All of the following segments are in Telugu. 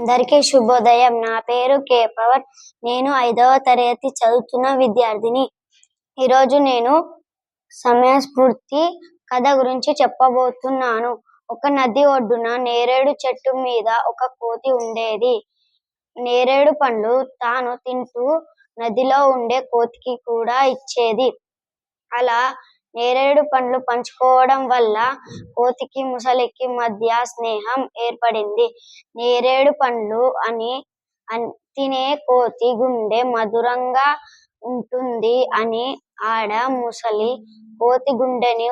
అందరికీ శుభోదయం. నా పేరు కే పవన్. నేను 5వ తరగతి చదువుతున్న విద్యార్థిని. ఈరోజు నేను సమయస్ఫూర్తి కథ గురించి చెప్పబోతున్నాను. ఒక నది ఒడ్డున నేరేడు చెట్టు మీద ఒక కోతి ఉండేది. నేరేడు పండ్లు తాను తింటూ నదిలో ఉండే కోతికి కూడా ఇచ్చేది. అలా నేరేడు పండ్లు పంచుకోవడం వల్ల కోతికి ముసలికి మధ్య స్నేహం ఏర్పడింది. నేరేడు పండ్లు తినే కోతి గుండె మధురంగా ఉంటుంది అని ఆడ ముసలి కోతి గుండెని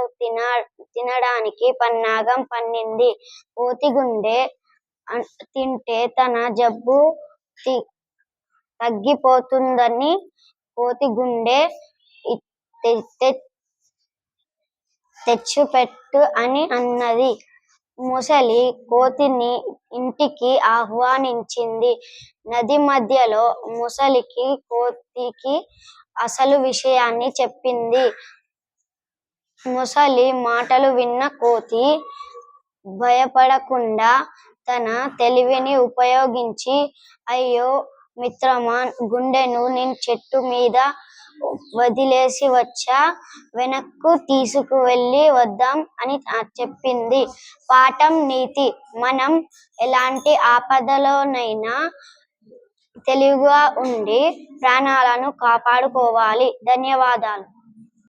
తినడానికి పన్నాగం పన్నింది. కోతి గుండె తింటే తన జబ్బు తగ్గిపోతుందని కోతి గుండె తెచ్చిపెట్టు అని అన్నది. ముసలి కోతిని ఇంటికి ఆహ్వానించింది. నది మధ్యలో ముసలికి కోతికి అసలు విషయాన్ని చెప్పింది. ముసలి మాటలు విన్న కోతి భయపడకుండా తన తెలివిని ఉపయోగించి, అయ్యో మిత్రమా, గుండెను నేను చెట్టు మీద వదిలేసి వచ్చా, వెనక్కు తీసుకువెళ్ళి వద్దాం అని చెప్పింది. పాఠం నీతి: మనం ఎలాంటి ఆపదలోనైనా తెలివిగా ఉండి ప్రాణాలను కాపాడుకోవాలి. ధన్యవాదాలు.